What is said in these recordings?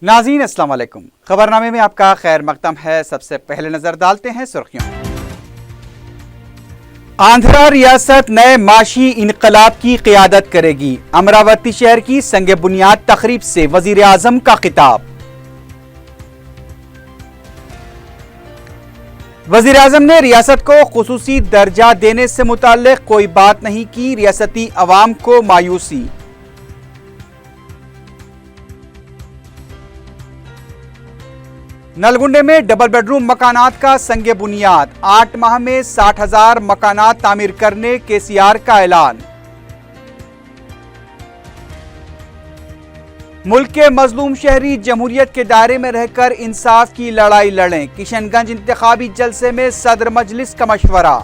नाज़रीन अस्सलाम वालेकुम। खबरनामे में आपका खैर मकदम है। सबसे पहले नजर डालते हैं सुर्खियों। आंध्रा रियासत नए माशी इनकलाब की क़ियादत करेगी। अमरावती शहर की संग बुनियाद तकरीब से वजीर आजम का खिताब। वजीर आजम ने रियासत को खुसूसी दर्जा देने से मुताल्लिक कोई बात नहीं की। रियासती अवाम को मायूसी। नलगुंडे में डबल बेडरूम मकानात का संग बुनियाद। 8 माह में 60,000 मकानात तामीर करने केसीआर का ऐलान। मुल्क के मजलूम शहरी जमहूरियत के दायरे में रहकर इंसाफ की लड़ाई लड़ें। किशनगंज इंतखाबी जलसे में सदर मजलिस का मशवरा।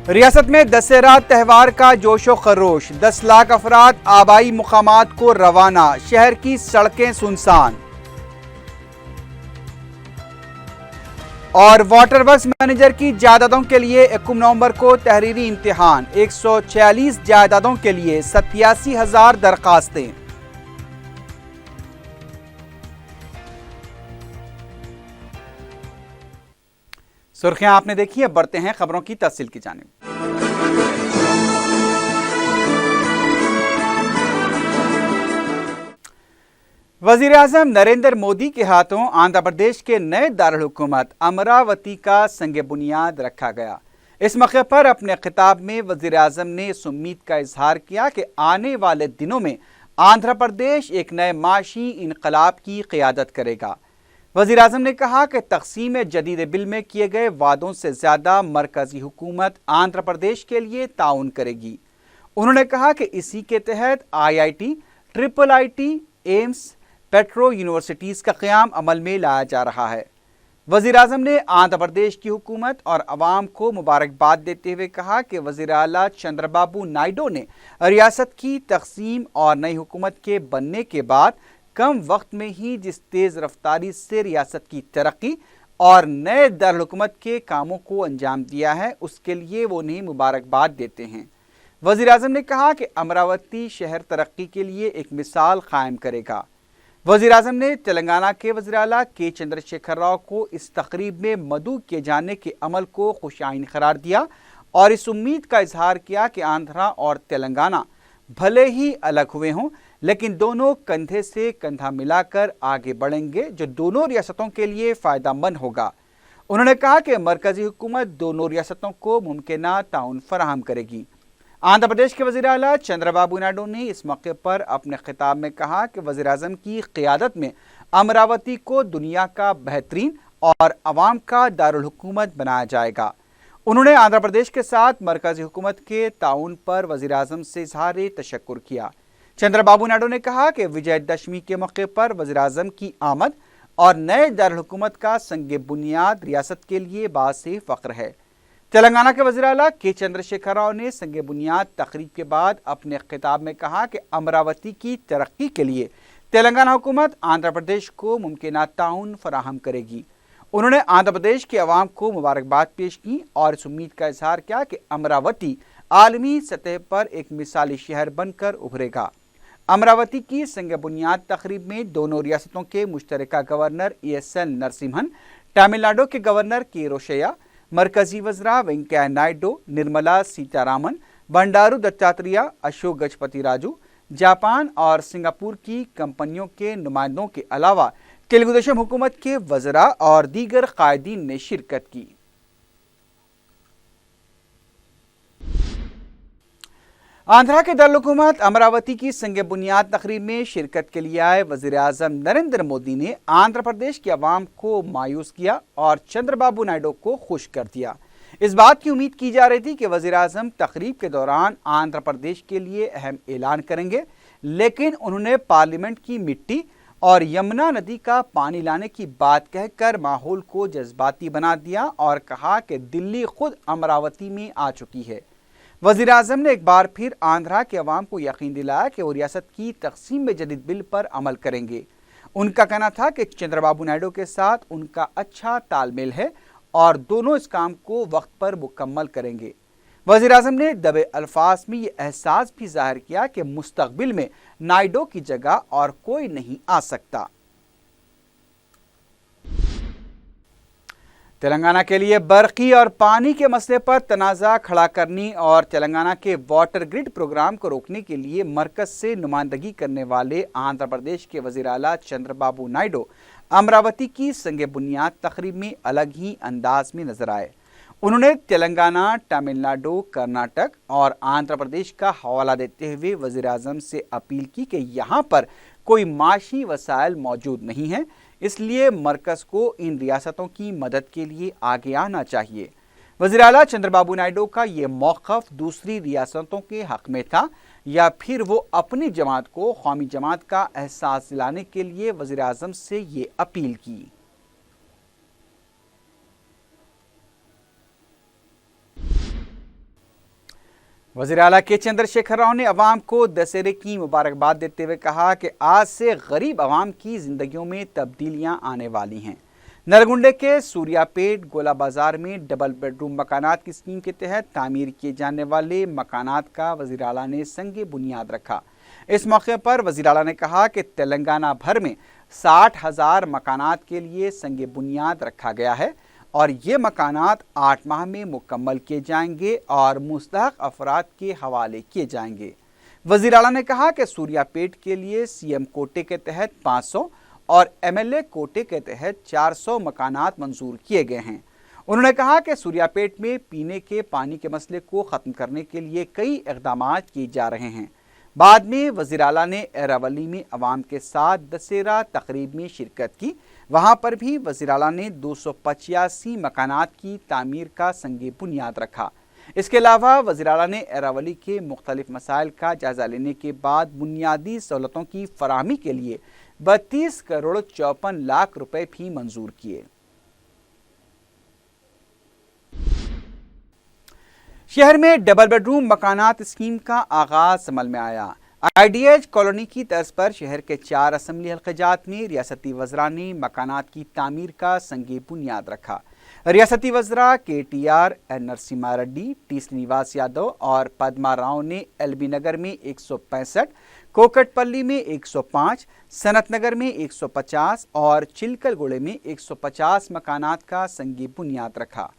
रियासत में दशहरा त्यौहार का जोशो खरोश। 10 लाख अफराद आबाई मुकामात को रवाना। शहर की सड़कें सुनसान। और वाटर वर्क्स मैनेजर की जायदादों के लिए 21 नवंबर को तहरीरी इम्तिहान। 146 जायदादों के लिए 87,000 दरखास्तें। सुर्खियां आपने देखी, अब बढ़ते हैं खबरों की तफसील की जानिब। वजीर आजम नरेंद्र मोदी के हाथों आंध्र प्रदेश के नए दारुल हुकूमत अमरावती का संग बुनियाद रखा गया। इस मौके पर अपने खिताब में वजीर आजम ने इस उम्मीद का इजहार किया कि आने वाले दिनों में आंध्र प्रदेश एक नए माशी इनकलाब की क़ियादत करेगा। वज़ीर आज़म ने कहा कि तक़सीम जदीद बिल में किए गए वादों से ज़्यादा मरकज़ी हुकूमत आंध्र प्रदेश के लिए ताउन करेगी। उन्होंने कहा कि इसी के तहत IIT, IIIT, AIIMS, petro universities का क़याम अमल में लाया जा रहा है। वज़ीर आज़म ने आंध्र प्रदेश की हुकूमत और अवाम को मुबारकबाद देते हुए कहा कि वज़ीर आला चंद्रबाबू नायडू ने रियासत की तक़सीम और नई हुकूमत के बनने के बाद कम वक्त में ही जिस तेज़ रफ्तारी से रियासत की तरक्की और नए दारुलहुकूमत के कामों को अंजाम दिया है, उसके लिए वो उन्हें मुबारकबाद देते हैं। वज़ीर आज़म ने कहा कि अमरावती शहर तरक्की के लिए एक मिसाल कायम करेगा। वज़ीर आज़म ने तेलंगाना के वज़ीर आला के चंद्रशेखर राव को इस तकरीब में मदऊ किए जाने के अमल को खुशाइन करार दिया और इस उम्मीद का इजहार किया कि आंध्रा और तेलंगाना भले ही अलग हुए हों, लेकिन दोनों कंधे से कंधा मिलाकर आगे बढ़ेंगे, जो दोनों रियासतों के लिए फ़ायदेमंद होगा। उन्होंने कहा कि मरकज़ी हुकूमत दोनों रियासतों को मुमकिना ताउन फराहम करेगी। आंध्र प्रदेश के वज़ीर आला चंद्रबाबू नायडू ने इस मौके पर अपने खिताब में कहा कि वज़ीर आज़म की क़ियादत में अमरावती को दुनिया का बेहतरीन और अवाम का दारुल हुकूमत बनाया जाएगा। उन्होंने आंध्र प्रदेश के साथ मरकज़ी हुकूमत के ताउन पर वज़ीर आज़म से इज़हार तशक्कुर किया। चंद्रबाबू नायडू ने कहा कि विजयदशमी के मौके पर वज़ीर आज़म की आमद और नए दारुल हुकूमत का संग बुनियाद रियासत के लिए बासे फ़ख्र है। तेलंगाना के वज़ीर आला के चंद्रशेखर राव ने संग बुनियाद तकरीब के बाद अपने खिताब में कहा कि अमरावती की तरक्की के लिए तेलंगाना हुकूमत आंध्र प्रदेश को मुमकिना ताउन फराहम करेगी। उन्होंने आंध्र प्रदेश के अवाम को मुबारकबाद पेश की और इस उम्मीद का इजहार किया कि अमरावती आलमी सतह पर एक मिसाली शहर बनकर उभरेगा। अमरावती की संग बुनियाद तकरीब में दोनों रियासतों के मुश्तरका गवर्नर ESL नरसिम्हन, तमिलनाडु के गवर्नर के रोशैया, मरकजी वज़रा वेंकैया नायडू, निर्मला सीतारामन, बंडारू दत्तात्रेय, अशोक गजपति राजू, जापान और सिंगापुर की कंपनियों के नुमाइंदों के अलावा तेलुगुदेशम हुकूमत के वज़रा और दीगर कायदीन ने शिरकत की। आंध्रा के दारुल-हुकूमत अमरावती की संग बुनियाद तकरीब में शिरकत के लिए आए वज़ीर आज़म नरेंद्र मोदी ने आंध्र प्रदेश के अवाम को मायूस किया और चंद्रबाबू नायडू को खुश कर दिया। इस बात की उम्मीद की जा रही थी कि वज़ीर आज़म तकरीब के दौरान आंध्र प्रदेश के लिए अहम ऐलान करेंगे, लेकिन उन्होंने पार्लियामेंट की मिट्टी और यमुना नदी का पानी लाने की बात कहकर माहौल को जज्बाती बना दिया और कहा कि दिल्ली खुद अमरावती में आ चुकी है। वज़ीर आज़म ने एक बार फिर आंध्रा के अवाम को यकीन दिलाया कि वो रियासत की तक़सीम जदीद बिल पर अमल करेंगे। उनका कहना था कि चंद्रबाबू नायडू के साथ उनका अच्छा तालमेल है और दोनों इस काम को वक्त पर मुकम्मल करेंगे। वज़ीर आज़म ने दबे अल्फाज में ये एहसास भी जाहिर किया कि मुस्तकबिल में नायडू की जगह और कोई नहीं आ सकता। तेलंगाना के लिए बरकी और पानी के मसले पर तनाज़ा खड़ा करने और तेलंगाना के वाटर ग्रिड प्रोग्राम को रोकने के लिए मरकज़ से नुमाइंदगी करने वाले आंध्र प्रदेश के वज़ीर आला चंद्रबाबू नायडू अमरावती की संग बुनियाद तकरीब में अलग ही अंदाज में नजर आए। उन्होंने तेलंगाना, तमिलनाडु, कर्नाटक और आंध्र प्रदेश का हवाला देते हुए वज़ीर आज़म से अपील की कि यहाँ पर कोई माशी वसाइल मौजूद नहीं है, इसलिए मरकज़ को इन रियासतों की मदद के लिए आगे आना चाहिए। वज़ीर आला चंद्रबाबू नायडू का ये मौक़िफ़ दूसरी रियासतों के हक़ में था या फिर वो अपनी जमात को कौमी जमात का एहसास दिलाने के लिए वज़ीर आज़म से ये अपील की। वज़ीर आला के चंद्रशेखर राव ने अवाम को दशहरे की मुबारकबाद देते हुए कहा कि आज से गरीब अवाम की ज़िंदगियों में तब्दीलियां आने वाली हैं। नरगुंडे के सूर्यापेट गोला बाजार में डबल बेडरूम मकानात की स्कीम के तहत तामीर किए जाने वाले मकानात का वज़ीर आला ने संगे बुनियाद रखा। इस मौके पर वज़ीर आला ने कहा कि तेलंगाना भर में 60,000 मकानात के लिए संगे बुनियाद रखा गया है और ये मकानात 8 माह में मुकम्मल किए जाएंगे और मुस्तहक अफराद के हवाले किए जाएंगे। वज़ीर आला ने कहा कि सूर्यापेट के लिए सीएम कोटे के तहत 500 और एमएलए कोटे के तहत 400 मकानात मंजूर किए गए हैं। उन्होंने कहा कि सूर्यापेट में पीने के पानी के मसले को ख़त्म करने के लिए कई इक़दामात किए जा रहे हैं। बाद में वज़ीर आला ने एरावली में अवाम के साथ दशहरा तकरीब में शिरकत की। वहाँ पर भी वज़ीर आला ने 285 मकानात की तामीर का संगे बुनियाद रखा। इसके अलावा वज़ीर आला ने एरावली के मुख्तलिफ मसाइल का जायज़ा लेने के बाद बुनियादी सहूलतों की फराहमी के लिए 32 करोड़ 54 लाख रुपए भी मंजूर किए। शहर में डबल बेडरूम मकानात स्कीम का आगाज अमल में आया। IDH कॉलोनी की तर्ज पर शहर के 4 असम्बली हल्क़ाजात में रियासती वज़रा ने मकानात की तामीर का संगे बुनियाद रखा। रियासती वज़रा KTR, N Narasimha Reddy, T Srinivas Yadav और पद्मा राव ने LB नगर में 165, कोकटपल्ली में 105, सनत नगर में 150 और चिलकलगुड़े में 150 मकानात का संगे बुनियाद रखा।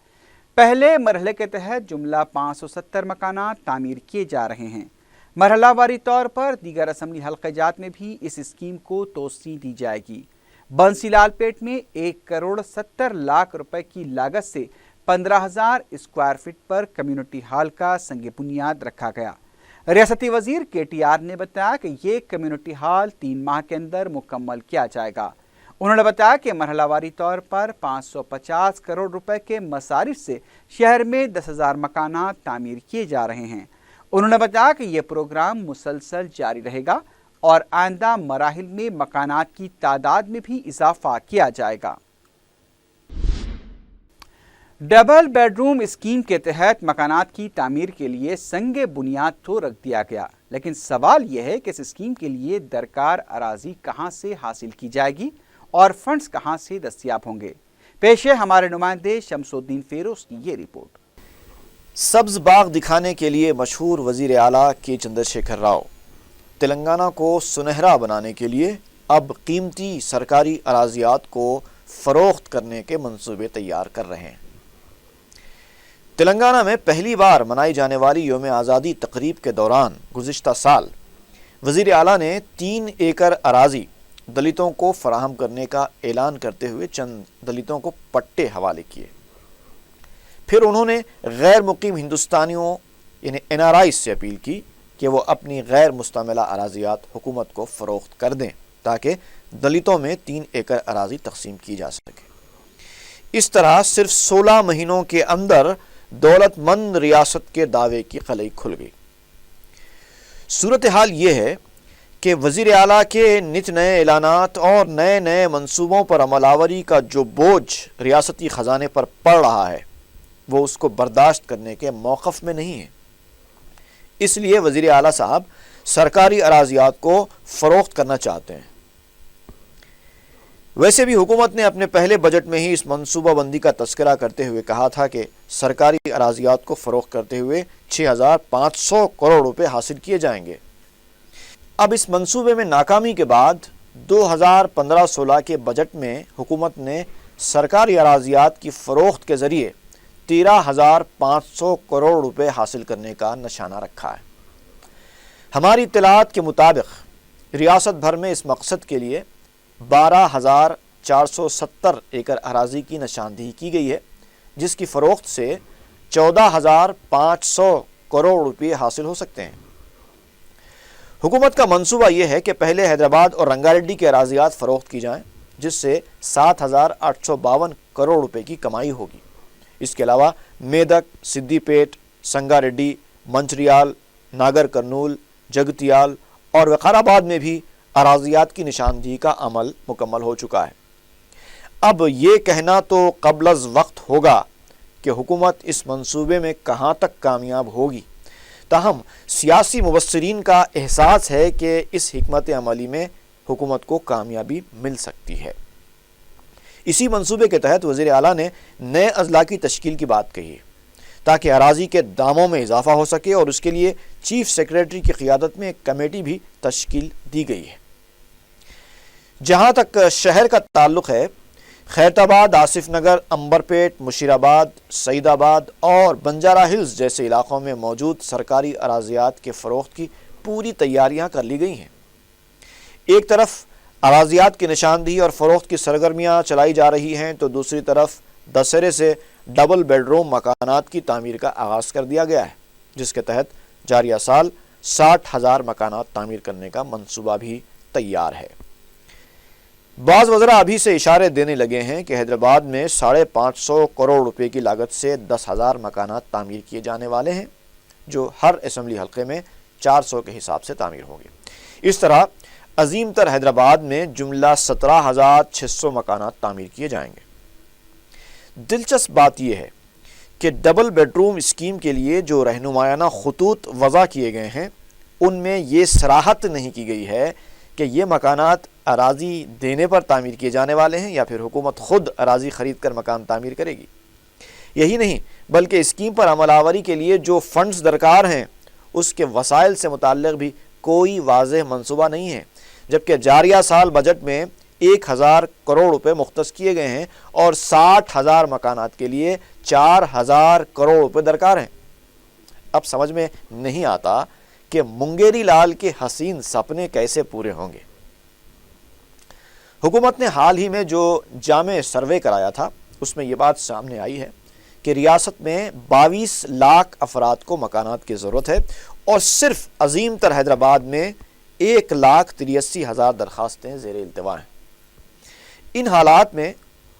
पहले मरहले के तहत जुमला 570 मकानात तामीर किए जा रहे हैं। मरहलावारी तौर पर दीगर असम्बली हल्क़ाजात में भी इस स्कीम को तोसी दी जाएगी। बंसीलाल पेट में 1 करोड़ 70 लाख रुपए की लागत से 15,000 स्क्वायर फीट पर कम्युनिटी हॉल का संगे बुनियाद रखा गया। रियासती वज़ीर KTR ने बताया कि ये कम्युनिटी हॉल 3 माह के अंदर मुकम्मल किया जाएगा। उन्होंने बताया कि मरहलावारी तौर पर 550 करोड़ रुपए के मसारिफ से शहर में 10,000 मकानात तामीर किए जा रहे हैं। उन्होंने बताया कि यह प्रोग्राम मुसलसल जारी रहेगा और आइंदा मराहिल में मकानात की तादाद में भी इजाफा किया जाएगा। डबल बेडरूम स्कीम के तहत मकानात की तामीर के लिए संगे बुनियाद तो रख दिया गया, लेकिन सवाल यह है कि इस स्कीम के लिए दरकार अराजी कहां से हासिल की जाएगी और फंड्स कहां से दस्तयाब होंगे। पेश है हमारे नुमाइंदे शमसुद्दीन फेरोज की ये रिपोर्ट। सब्ज बाग दिखाने के लिए मशहूर वज़ीर आला के चंद्रशेखर राव तेलंगाना को सुनहरा बनाने के लिए अब कीमती सरकारी अराजियात को फ़रोख्त करने के मंसूबे तैयार कर रहे हैं। तेलंगाना में पहली बार मनाई जाने वाली योम आज़ादी तकरीब के दौरान गुज़िश्ता साल वज़ीर आला ने 3 एकड़ अराजी दलितों को फराहम करने का ऐलान करते हुए चंद दलितों को पट्टे हवाले किए। फिर उन्होंने गैर मुकीम हिंदुस्तानियों यानी NRI से अपील की कि वो अपनी गैर मुस्तमिला अराजियात हुकूमत को फ़रोख्त कर दें ताकि दलितों में 3 एकड़ अराजी तकसीम की जा सके। इस तरह सिर्फ 16 महीनों के अंदर दौलतमंद रियासत के दावे की कलई खुल गई। सूरत हाल ये है कि वज़ीर आला के नित नए ऐलानात और नए नए मंसूबों पर अमलावरी का जो बोझ रियासती ख़जाने पर पड़ रहा है वो उसको बर्दाश्त करने के मौक़िफ़ में नहीं है। इसलिए वज़ीर आला साहब सरकारी अराजियात को फ़रोख्त करना चाहते हैं। वैसे भी हुकूमत ने अपने पहले बजट में ही इस मंसूबा बंदी का तस्करा करते हुए कहा था कि सरकारी अराजियात को फ़रोख्त करते हुए 6,500 करोड़ रुपए हासिल किए जाएंगे। अब इस मंसूबे में नाकामी के बाद 2015-16 के बजट में हुकूमत ने सरकारी अराजियात की फ़रोख्त के ज़रिए 13,500 करोड़ रुपए हासिल करने का निशाना रखा है। हमारी इत्तलात के मुताबिक रियासत भर में इस मकसद के लिए 12,470 एकड़ अराजी की निशानदेही की गई है, जिसकी फ़रोख्त से 14,500 करोड़ रुपए हासिल हो सकते हैं। हुकूमत का मंसूबा यह है कि पहले हैदराबाद और रंगारेड्डी के अराजियात फ़रोख्त की जाएं, जिससे 7,852 करोड़ रुपए की कमाई होगी। इसके अलावा मेदक, सिद्दीपेट, संगारेड्डी, मंचरियाल, नागर कर्नूल, जगतियाल और वकाराबाद में भी अराजियात की निशानदेही का अमल मुकम्मल हो चुका है। अब ये कहना तो क़ब्ल अज़ वक्त होगा कि हुकूमत इस मंसूबे में कहाँ तक कामयाब होगी, ताहम सियासी मुबस्सिरीन का एहसास है कि इस हिकमत अमली में हुकूमत को कामयाबी मिल सकती है। इसी मंसूबे के तहत वज़ीर आला ने नए अजला की तश्कील की बात कही है, ताकि अराजी के दामों में इजाफा हो सके, और उसके लिए चीफ सेक्रेटरी की क़ियादत में एक कमेटी भी तश्कील दी गई है। जहाँ तक शहर का ताल्लुक़ है, खैरताबाद, आसिफ नगर, अंबरपेट, मुशीराबाद, सईदाबाद और बंजारा हिल्स जैसे इलाक़ों में मौजूद सरकारी अराजियात के फ़रोख्त की पूरी तैयारियाँ कर ली गई हैं। एक तरफ अराजियात की निशानदेही और फ़रोख्त की सरगर्मियाँ चलाई जा रही हैं, तो दूसरी तरफ दशहरे से डबल बेडरूम मकानात की तामीर का आगाज़ कर दिया गया है, जिसके तहत जारिया साल 60,000 मकानात तामीर करने का मंसूबा भी तैयार है। बाज़ वज़रा अभी से इशारे देने लगे हैं कि हैदराबाद में 550 करोड़ रुपए की लागत से 10,000 मकानात तामीर किए जाने वाले हैं, जो हर असम्बली हल्के में 400 के हिसाब से तामीर होंगे। इस तरह अजीम तर हैदराबाद में जुमला 17,600 मकानात तामीर किए जाएंगे। दिलचस्प बात यह है कि डबल बेडरूम स्कीम के लिए जो रहनुमायाना खुतूत वज़ा किए गए हैं, उनमें ये सराहत नहीं की गई है कि ये मकानात अराजी देने पर तामीर किए जाने वाले हैं या फिर हुकूमत खुद अराजी ख़रीद कर मकान तामीर करेगी। यही नहीं, बल्कि स्कीम पर अमलावरी के लिए जो फ़ंड्स दरकार हैं, उसके वसाइल से मुताल्लिक़ भी कोई वाज़ेह मंसूबा नहीं है, जबकि जारिया साल बजट में 1,000 करोड़ रुपए मुख्तस किए गए हैं और 60,000 मकानात के लिए 4,000 करोड़ रुपए दरकार हैं। अब समझ में नहीं आता कि मुंगेरी लाल के हसीन सपने कैसे पूरे होंगे। हुकूमत ने हाल ही में जो जामे सर्वे कराया था, उसमें ये बात सामने आई है कि रियासत में 22 लाख अफराद को मकानात की ज़रूरत है और सिर्फ अजीम तर हैदराबाद में 1,83,000 दरखास्तें ज़ेर इल्तिवा हैं। इन हालात में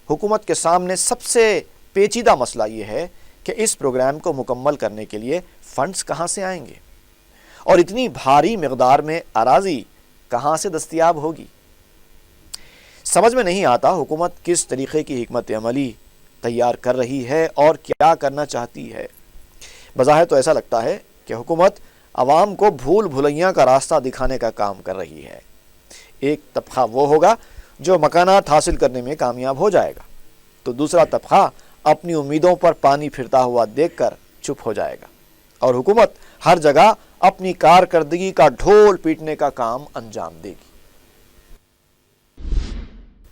हुकूमत के सामने सबसे पेचीदा मसला ये है कि इस प्रोग्राम को मुकम्मल करने के लिए फ़ंड्स कहाँ से आएंगे और इतनी भारी मिक़दार में अराजी कहाँ से दस्तयाब होगी। समझ में नहीं आता हुकूमत किस तरीक़े की हिकमत अमली तैयार कर रही है और क्या करना चाहती है। बज़ाहिर तो ऐसा लगता है कि हुकूमत आवाम को भूल भुलैया का रास्ता दिखाने का काम कर रही है। एक तबक़ा वो होगा जो मकानात हासिल करने में कामयाब हो जाएगा, तो दूसरा तबक़ा अपनी उम्मीदों पर पानी फिरता हुआ देखकर चुप हो जाएगा और हुकूमत हर जगह अपनी कारकर्दगी का ढोल पीटने का काम अंजाम देगी।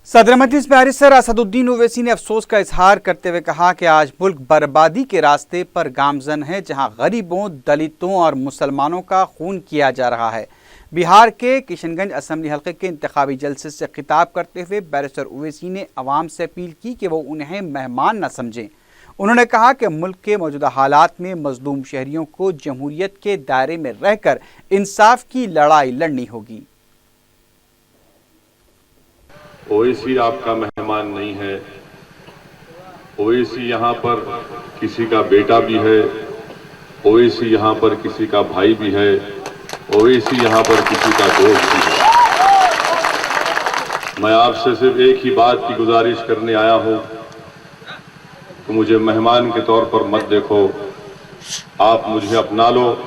सदर मजलिस बैरिस्टर असदुद्दीन ओवैसी ने अफसोस का इजहार करते हुए कहा कि आज मुल्क बर्बादी के रास्ते पर गामजन है, जहां गरीबों, दलितों और मुसलमानों का खून किया जा रहा है। बिहार के किशनगंज असम्बली हल्के के इंतखाबी जलसे से खिताब करते हुए बैरिस्टर ओवैसी ने अवाम से अपील की कि वो उन्हें मेहमान न समझें। उन्होंने कहा कि मुल्क के मौजूदा हालात में मजलूम शहरियों को जमहूरियत के दायरे में रहकर इंसाफ की लड़ाई लड़नी होगी। ओवैसी आपका मेहमान नहीं है। ओवैसी यहाँ पर किसी का बेटा भी है, ओवैसी यहाँ पर किसी का भाई भी है, ओवैसी यहाँ पर किसी का दोस्त भी है। मैं आपसे सिर्फ एक ही बात की गुजारिश करने आया हूँ कि मुझे मेहमान के तौर पर मत देखो, आप मुझे अपना लो,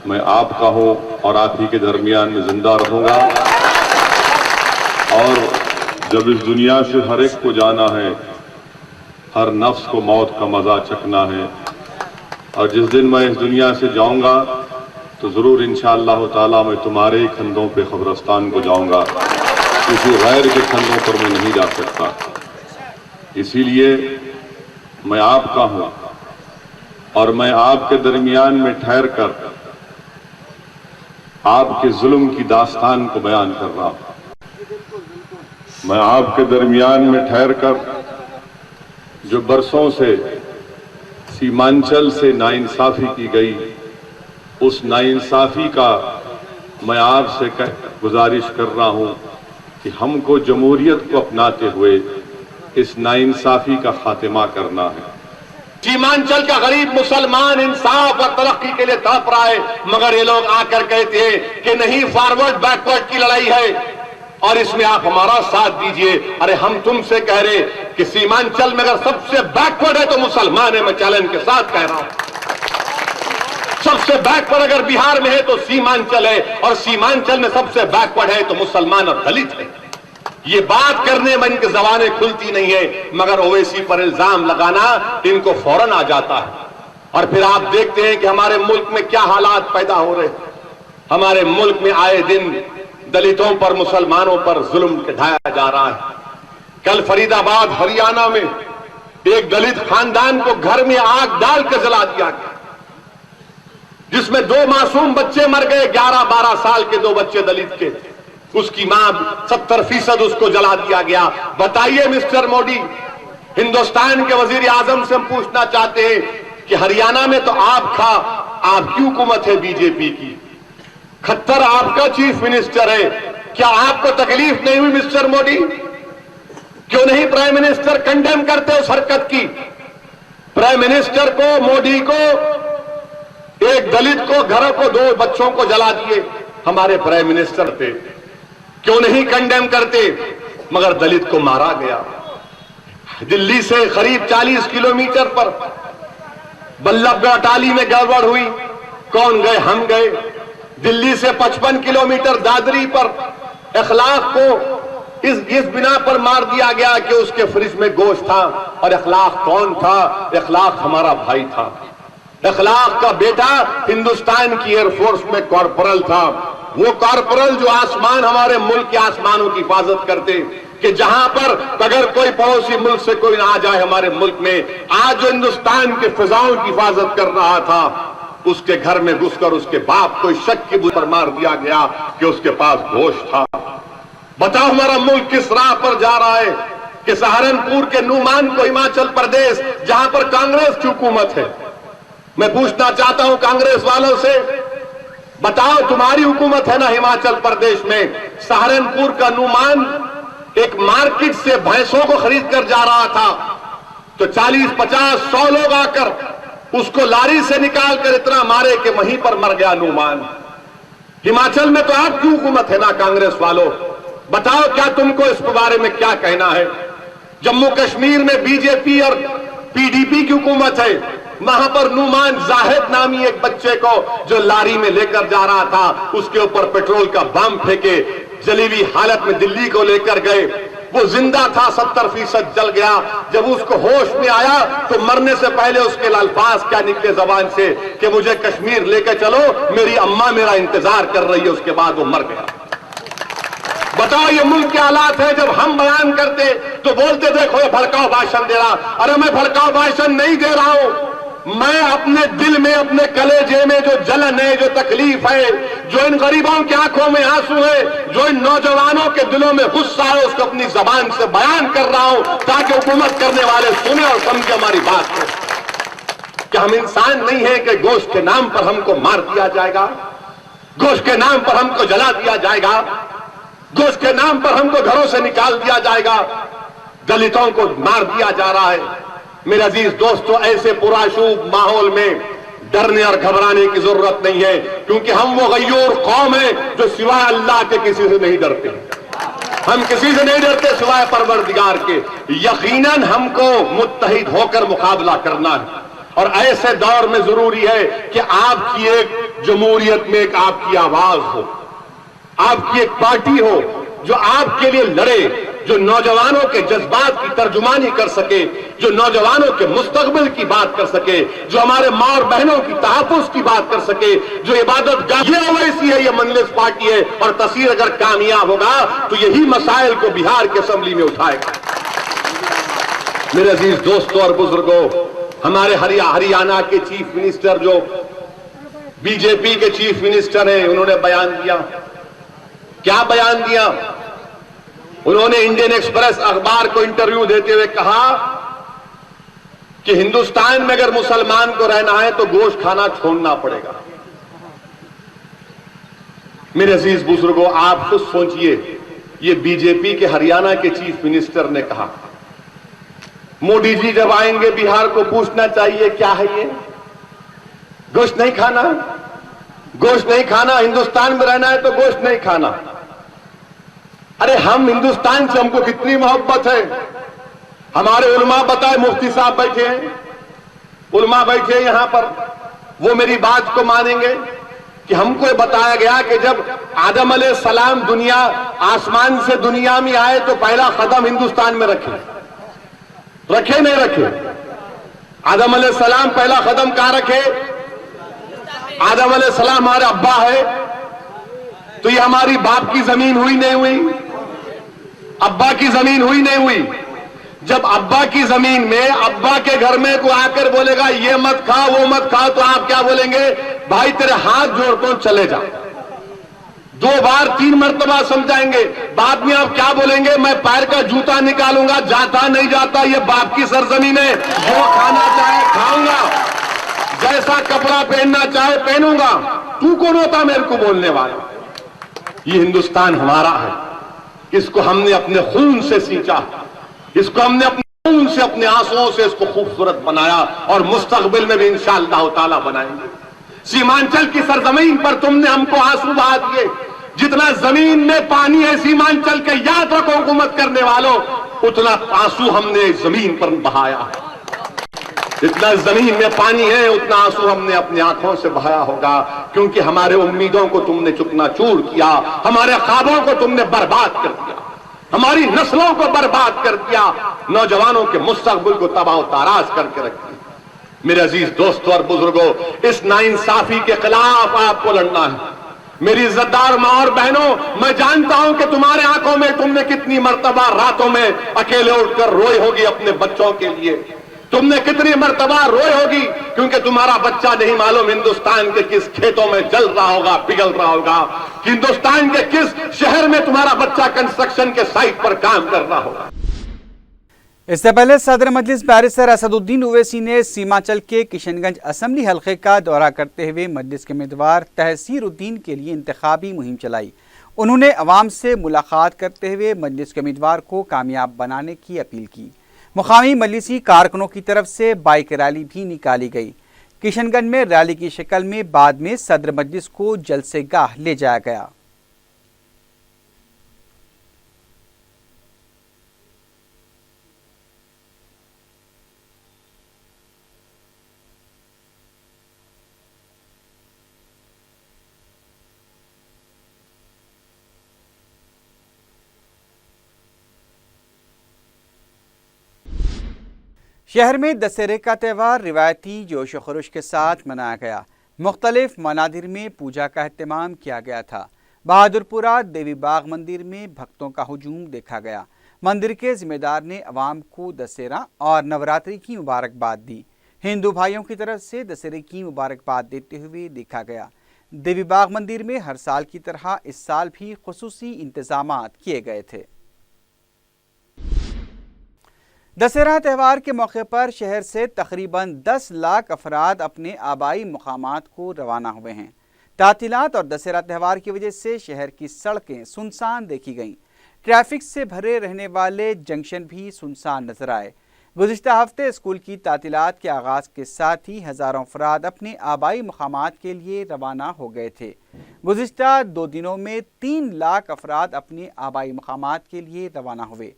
मैं आपका हूँ और आप ही के दरमियान में जिंदा रहूँगा। और जब इस दुनिया से हर एक को जाना है, हर नफ्स को मौत का मजा चखना है, और जिस दिन मैं इस दुनिया से जाऊंगा तो जरूर इंशाअल्लाह ताला मैं तुम्हारे ही कंधों पे कब्रिस्तान को जाऊंगा, किसी गैर के कंधों पर मैं नहीं जा सकता। इसीलिए मैं आपका हूं और मैं आपके दरमियान में ठहर कर आपके जुल्म की दास्तान को बयान कर रहा हूं। मैं आपके दरमियान में ठहर कर जो बरसों से सीमांचल से नाइंसाफी की गई, उस नाइंसाफी का मैं आपसे गुजारिश कर रहा हूं कि हमको जमहूरियत को अपनाते हुए इस नाइंसाफी का खात्मा करना है। सीमांचल का गरीब मुसलमान इंसाफ और तरक्की के लिए तड़प रहा है, मगर ये लोग आकर कहते हैं कि नहीं, फॉरवर्ड बैकवर्ड की लड़ाई है और इसमें आप हमारा साथ दीजिए। अरे हम तुमसे कह रहे कि सीमांचल में अगर सबसे बैकवर्ड है तो मुसलमान है। मैं चैलेंज के साथ कह रहा हूं, सबसे बैकवर्ड अगर बिहार में है तो सीमांचल है, और सीमांचल में सबसे बैकवर्ड है तो मुसलमान और दलित है। ये बात करने में इनकी जबानें खुलती नहीं है, मगर ओवैसी पर इल्जाम लगाना इनको फौरन आ जाता है। और फिर आप देखते हैं कि हमारे मुल्क में क्या हालात पैदा हो रहे हैं। हमारे मुल्क में आए दिन दलितों पर, मुसलमानों पर जुल्म ढाया जा रहा है। कल फरीदाबाद हरियाणा में एक दलित खानदान को घर में आग डालकर जला दिया गया, जिसमें 2 मासूम बच्चे मर गए। 11-12 साल के 2 बच्चे दलित के थे। उसकी मां 70% उसको जला दिया गया। बताइए मिस्टर मोदी, हिंदुस्तान के वजीर आजम से हम पूछना चाहते हैं कि हरियाणा में तो आपकी हुकूमत है बीजेपी की, खट्टर आपका चीफ मिनिस्टर है, क्या आपको तकलीफ नहीं हुई मिस्टर मोदी? क्यों नहीं प्राइम मिनिस्टर कंडेम करते उस हरकत की? प्राइम मिनिस्टर को, मोदी को, एक दलित को, घरों को, 2 बच्चों को जला दिए हमारे प्राइम मिनिस्टर थे, क्यों नहीं कंडेम करते? मगर दलित को मारा गया। दिल्ली से करीब 40 किलोमीटर पर बल्लभगढ़ अटाली में गड़बड़ हुई, कौन गए? हम गए। दिल्ली से 55 किलोमीटर दादरी पर इखलाक को इस बिना पर मार दिया गया कि उसके फ्रिज में गोश्त था। और इखलाक कौन था? इखलाक हमारा भाई था। इखलाक का बेटा हिंदुस्तान की एयरफोर्स में कॉर्पोरल था। वो कॉर्पोरल जो आसमान, हमारे मुल्क के आसमानों की हिफाजत करते, कि जहां पर अगर कोई पड़ोसी मुल्क से कोई आ जाए हमारे मुल्क में, आज जो हिंदुस्तान के फिजाओं की हिफाजत कर रहा था, उसके घर में घुसकर उसके बाप को शक की बुनियाद पर मार दिया गया कि उसके पास गोश्त था। बताओ हमारा मुल्क किस राह पर जा रहा है कि सहारनपुर के नुमान को हिमाचल प्रदेश, जहां पर कांग्रेस की हुकूमत है, मैं पूछना चाहता हूं कांग्रेस वालों से, बताओ तुम्हारी हुकूमत है ना हिमाचल प्रदेश में, सहारनपुर का नुमान एक मार्केट से भैंसों को खरीद कर जा रहा था तो 40, 50, 100 लोग आकर उसको लारी से निकाल कर इतना मारे कि वहीं पर मर गया नुमान। हिमाचल में तो आपकी हुकूमत है ना कांग्रेस वालों, बताओ क्या तुमको इस बारे में क्या कहना है? जम्मू कश्मीर में बीजेपी और पीडीपी की हुकूमत है, वहां पर नुमान जाहिद नामी एक बच्चे को जो लारी में लेकर जा रहा था, उसके ऊपर पेट्रोल का बम फेंके, जली हुई हालत में दिल्ली को लेकर गए। वो जिंदा था, 70% जल गया। जब उसको होश में आया तो मरने से पहले उसके अल्फाज क्या निकले जबान से कि मुझे कश्मीर लेकर चलो, मेरी अम्मा मेरा इंतजार कर रही है। उसके बाद वो मर गया। बताओ ये मुल्क के हालात है। जब हम बयान करते तो बोलते देखो ये भड़काऊ भाषण दे रहा। अरे मैं भड़काऊ भाषण नहीं दे रहा हूं, मैं अपने दिल में, अपने कलेजे में जो जलन है, जो तकलीफ है, जो इन गरीबों की आंखों में आंसू है, जो इन नौजवानों के दिलों में गुस्सा है, उसको अपनी जबान से बयान कर रहा हूं ताकि हुकूमत करने वाले सुने और समझे हमारी बात को। कि हम इंसान नहीं है कि गोश्त के नाम पर हमको मार दिया जाएगा, गोश्त के नाम पर हमको जला दिया जाएगा, गोश्त के नाम पर हमको घरों से निकाल दिया जाएगा, दलितों को मार दिया जा रहा है। मेरे अजीज दोस्तों, ऐसे पुराशूब माहौल में डरने और घबराने की जरूरत नहीं है, क्योंकि हम वो गयूर कौम है जो सिवाय अल्लाह के किसी से नहीं डरते। हम किसी से नहीं डरते सिवाय परवरदिगार के। यकीनन हमको मुत्तहिद होकर मुकाबला करना है। और ऐसे दौर में जरूरी है कि आपकी एक जमहूरियत में एक आपकी आवाज हो, आपकी एक पार्टी हो जो आपके लिए लड़े, جو نوجوانوں کے جذبات کی ترجمانی کر سکے, جو نوجوانوں کے مستقبل کی بات کر سکے, جو ہمارے ماں اور بہنوں کی تحفظ کی بات کر سکے, جو عبادت گاہ, یہ اویسی ہے, یہ مجلس پارٹی ہے, اور تصویر اگر کامیاب ہوگا تو یہی مسائل کو بہار کی اسمبلی میں اٹھائے گا. میرے عزیز دوستوں اور بزرگوں, ہمارے ہریانہ کے چیف منسٹر, جو بی جے پی کے چیف منسٹر ہیں, انہوں نے بیان دیا. کیا بیان دیا؟ انہوں نے انڈین ایکسپریس اخبار کو انٹرویو دیتے ہوئے کہا کہ ہندوستان میں اگر مسلمان کو رہنا ہے تو گوشت کھانا چھوڑنا پڑے گا. میرے عزیز بزرگوں, آپ خود سوچئے, یہ بی جے پی کے ہریانہ کے چیف منسٹر نے کہا. مودی جی جب آئیں گے بہار کو پوچھنا چاہیے کیا ہے یہ, گوشت نہیں کھانا, گوشت نہیں کھانا, ہندوستان میں رہنا ہے تو گوشت نہیں کھانا. ارے ہم ہندوستان سے ہم کو کتنی محبت ہے. ہمارے علماء بتائے, مفتی صاحب بیٹھے ہیں, علماء بیٹھے ہیں یہاں پر, وہ میری بات کو مانیں گے کہ ہم کو بتایا گیا کہ جب آدم علیہ السلام دنیا آسمان سے دنیا میں آئے تو پہلا قدم ہندوستان میں رکھے نہیں رکھے؟ آدم علیہ السلام پہلا قدم کہاں رکھے؟ آدم علیہ السلام ہمارے ابا ہے, تو یہ ہماری باپ کی زمین ہوئی نہیں ہوئی؟ ابا کی زمین ہوئی نہیں ہوئی؟ جب ابا کی زمین میں ابا کے گھر میں کوئی آ کر بولے گا یہ مت کھا وہ مت کھا, تو آپ کیا بولیں گے؟ بھائی تیرے ہاتھ جوڑتا ہوں چلے جا. 2 بار 3 مرتبہ سمجھائیں گے, بعد میں آپ کیا بولیں گے؟ میں پیر کا جوتا نکالوں گا, جاتا نہیں جاتا, یہ باپ کی سرزمین ہے, جو کھانا چاہے کھاؤں گا, جیسا کپڑا پہننا چاہے پہنوں گا. تو کون ہوتا میرے کو بولنے والا؟ یہ ہندوستان ہمارا ہے, اس کو ہم نے اپنے خون سے سینچا, اس کو ہم نے اپنے خون سے, اپنے آنسوؤں سے اس کو خوبصورت بنایا, اور مستقبل میں بھی انشاءاللہ تعالی بنائیں گے. سیمانچل کی سرزمین پر تم نے ہم کو آنسو بہا دیے. جتنا زمین میں پانی ہے سیمانچل کے, یاد رکھو حکومت کرنے والوں, اتنا آنسو ہم نے زمین پر بہایا. جتنا زمین میں پانی ہے اتنا آنسو ہم نے اپنی آنکھوں سے بہایا ہوگا, کیونکہ ہمارے امیدوں کو تم نے چکنا چور کیا, ہمارے خوابوں کو تم نے برباد کر دیا, ہماری نسلوں کو برباد کر دیا, نوجوانوں کے مستقبل کو تباہ و تاراج کر کے رکھ دیا. میرے عزیز دوستوں اور بزرگوں, اس ناانصافی کے خلاف آپ کو لڑنا ہے. میری عزت دار ماں اور بہنوں, میں جانتا ہوں کہ تمہارے آنکھوں میں تم نے کتنی مرتبہ راتوں میں اکیلے اٹھ کر روئی ہوگی اپنے بچوں کے لیے. تم نے کتنی مرتبہ روئی ہوگی کیونکہ تمہارا بچہ نہیں معلوم ہندوستان کے کس کھیتوں میں جل رہا ہوگا, پگھل رہا ہوگا, ہندوستان کے کس شہر میں تمہارا بچہ کنسٹرکشن کے سائٹ پر کام کر رہا ہوگا. اس سے پہلے صدر مجلس بیرسٹر اسد الدین اویسی نے سیمانچل کے کشن گنج اسمبلی حلقے کا دورہ کرتے ہوئے مجلس کے امیدوار تحسیر الدین کے لیے انتخابی مہم چلائی. انہوں نے عوام سے ملاقات کرتے ہوئے مجلس کے امیدوار کو کامیاب بنانے کی اپیل کی. مقامی مجلسی کارکنوں کی طرف سے بائک ریلی بھی نکالی گئی. کشن گنج میں ریلی کی شکل میں بعد میں صدر مجلس کو جلسے گاہ لے جایا گیا. شہر میں دسہرے کا تہوار روایتی جوش و خروش کے ساتھ منایا گیا. مختلف مناظر میں پوجا کا اہتمام کیا گیا تھا. بہادرپورہ دیوی باغ مندر میں بھکتوں کا ہجوم دیکھا گیا. مندر کے ذمہ دار نے عوام کو دسہرہ اور نوراتری کی مبارکباد دی. ہندو بھائیوں کی طرف سے دسہرے کی مبارکباد دیتے ہوئے دیکھا گیا. دیوی باغ مندر میں ہر سال کی طرح اس سال بھی خصوصی انتظامات کیے گئے تھے. دسہرہ تہوار کے موقع پر شہر سے تقریباً 10 لاکھ افراد اپنے آبائی مقامات کو روانہ ہوئے ہیں. تعطیلات اور دسہرہ تہوار کی وجہ سے شہر کی سڑکیں سنسان دیکھی گئیں. ٹریفک سے بھرے رہنے والے جنکشن بھی سنسان نظر آئے. گزشتہ ہفتے اسکول کی تعطیلات کے آغاز کے ساتھ ہی ہزاروں افراد اپنے آبائی مقامات کے لیے روانہ ہو گئے تھے. گزشتہ 2 دنوں میں 3 لاکھ افراد اپنے آبائی مقامات کے لیے روانہ ہوئے.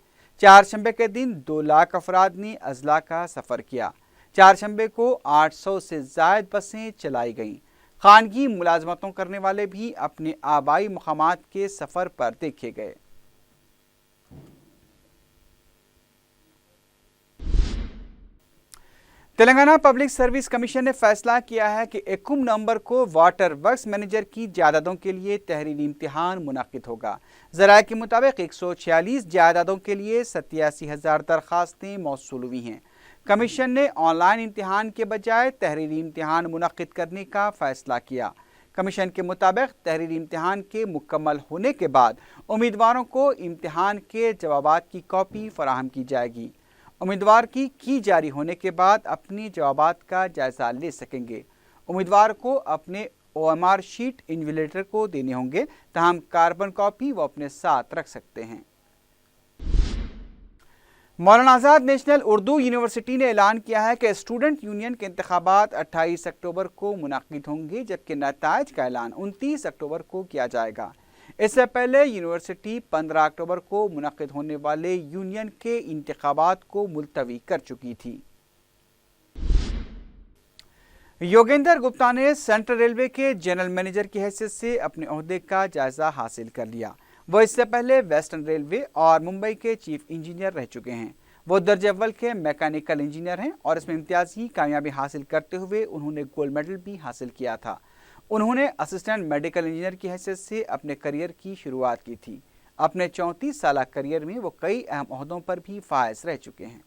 چہارشنبے کے دن 2 لاکھ افراد نے اضلاع کا سفر کیا. چہارشنبے کو 800 سے زائد بسیں چلائی گئیں. خانگی ملازمتوں کرنے والے بھی اپنے آبائی مقامات کے سفر پر دیکھے گئے. तेलंगाना पब्लिक सर्विस कमीशन ने फैसला किया है कि 21 नवंबर को वाटर वर्क्स मैनेजर की जायदादों के लिए तहरीरी इम्तिहान मुनक्किद होगा। ज़राए के मुताबिक 146 जायदादों के लिए 87,000 दरखास्तें मौसूल हुई हैं। कमीशन ने ऑनलाइन इम्तिहान के बजाय तहरीरी इम्तिहान मुनक्किद करने का फैसला किया। कमीशन के मुताबिक तहरीरी इम्तिहान के मुकम्मल होने के बाद उम्मीदवारों को इम्तिहान के जवाबात की कॉपी फराहम की जाएगी। उम्मीदवार की जारी होने के बाद अपनी जवाबात का जायज़ा ले सकेंगे। उम्मीदवार को अपने OMR शीट इन्विजिलेटर को देने होंगे, तहम कार्बन कॉपी वो अपने साथ रख सकते हैं। मौलाना आज़ाद नेशनल उर्दू यूनिवर्सिटी ने ऐलान किया है कि स्टूडेंट यूनियन के इंतखाबात 28 अक्टूबर को मुनक्किद होंगे, जबकि नताइज का ऐलान 29 अक्टूबर को किया जाएगा। इससे पहले यूनिवर्सिटी 15 अक्टूबर को मुनक्किद होने वाले यूनियन के इंतखाबात को मुलतवी कर चुकी थी। योगेंद्र गुप्ता ने सेंट्रल रेलवे के जनरल मैनेजर की हैसियत से अपने ओहदे का जायजा हासिल कर लिया। वो इससे पहले वेस्टर्न रेलवे और मुंबई के चीफ इंजीनियर रह चुके हैं। वो दर्जे अव्वल के मैकेनिकल इंजीनियर हैं और इसमें इम्तियाजी कामयाबी हासिल करते हुए उन्होंने गोल्ड मेडल भी हासिल किया था। उन्होंने असिस्टेंट मेडिकल इंजीनियर की हैसियत से अपने करियर की शुरुआत की थी। अपने 34 साल करियर में वो कई अहम ओहदों पर भी फाइज रह चुके हैं।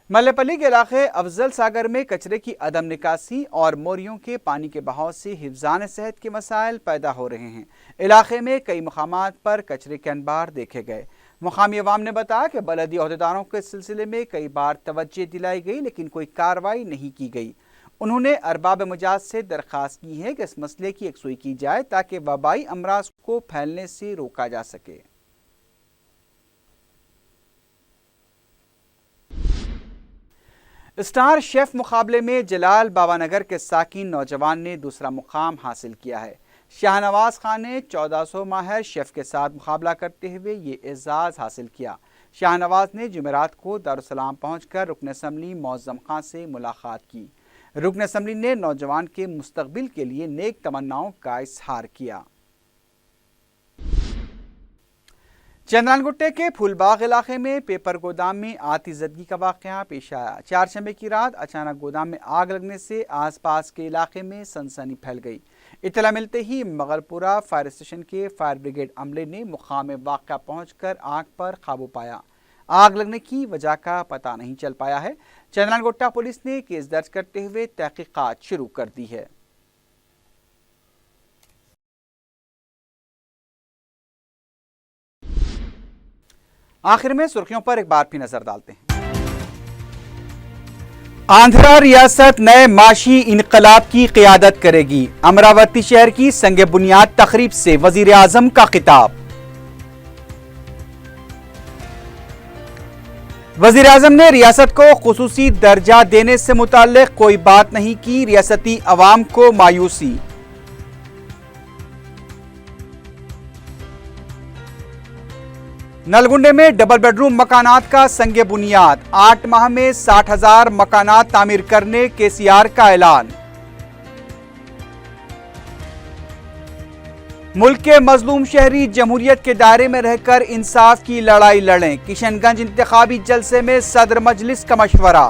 मल्लेपल्ली के इलाके अफजल सागर में कचरे की अदम निकासी और मोरियों के पानी के बहाव से हिफ्ज़ान सेहत के मसाइल पैदा हो रहे हैं। इलाके में कई मकामात पर कचरे के अनबार देखे गए। मुकामी अवाम ने बताया कि बलदी अहदेदारों के सिलसिले में कई बार तवज्जो दिलाई गई, लेकिन कोई कार्रवाई नहीं की गई। उन्होंने अरबाब मजाज से दरख्वास्त की है कि इस मसले की यकसुई की जाए ताकि वबाई अमराज को फैलने से रोका जा सके। स्टार शेफ मुकाबले में जलाल बाबा नगर के साकिन नौजवान ने दूसरा मुकाम हासिल किया है। शाहनवाज खान ने 1400 माहिर शेफ के साथ मुकाबला करते हुए ये एजाज हासिल किया। शाहनवाज ने जुमेरात को दारुसलाम पहुंचकर रुकन असम्बली मौज़म खान से मुलाकात की। रुकन असम्बली ने नौजवान के मुस्तकबिल के लिए नेक तमन्नाओं का इजहार किया। चंद्रानगुट्टे के फूलबाग इलाके में पेपर गोदाम में आतिशबाजी का वाक़या पेश आया। चारशंबे की रात अचानक गोदाम में आग लगने से आसपास के इलाके में सनसनी फैल गई। इत्तला मिलते ही मगलपुरा फायर स्टेशन के फायर ब्रिगेड अमले ने मुकाम वाक़या पहुंचकर आग पर काबू पाया। आग लगने की वजह का पता नहीं चल पाया है। चंद्रानगुट्टा पुलिस ने केस दर्ज करते हुए तहकीकात शुरू कर दी है। आखिर में सुर्खियों पर एक बार फिर नजर डालते हैं। आंध्रा रियासत नए माशी इनकलाब की क़ियादत करेगी। अमरावती शहर की संग बुनियाद तकरीब से वजीर आजम का खिताब। वजीर आजम ने रियासत को खुसूसी दर्जा देने से मुताल्लिक कोई बात नहीं की, रियासती अवाम को मायूसी। नलगुंडे में डबल बेडरूम मकानात का संगे बुनियाद। 8 माह में 60,000 मकानात तामीर करने केसीआर का ऐलान। मुल्क के मजलूम शहरी जमहूरियत के दायरे में रहकर इंसाफ की लड़ाई लड़ें। किशनगंज इंतखाबी जलसे में सदर मजलिस का मशवरा।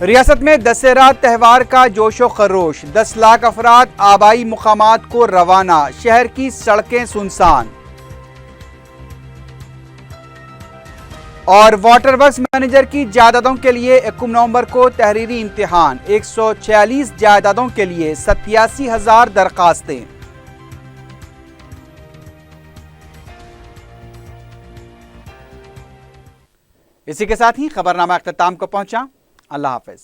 रियासत में दशहरा त्यौहार का जोशो खरोश। 10 लाख अफराद आबाई मुकामात को रवाना। शहर की सड़कें सुनसान। और वाटर वर्क्स मैनेजर की जायदादों के लिए 21 नवंबर को तहरीरी इम्तिहान। 146 जायदादों के लिए 87,000 दरखास्तें। इसी के साथ ही खबरनामा अख्ताम को पहुंचा। अल्लाह हाफिज।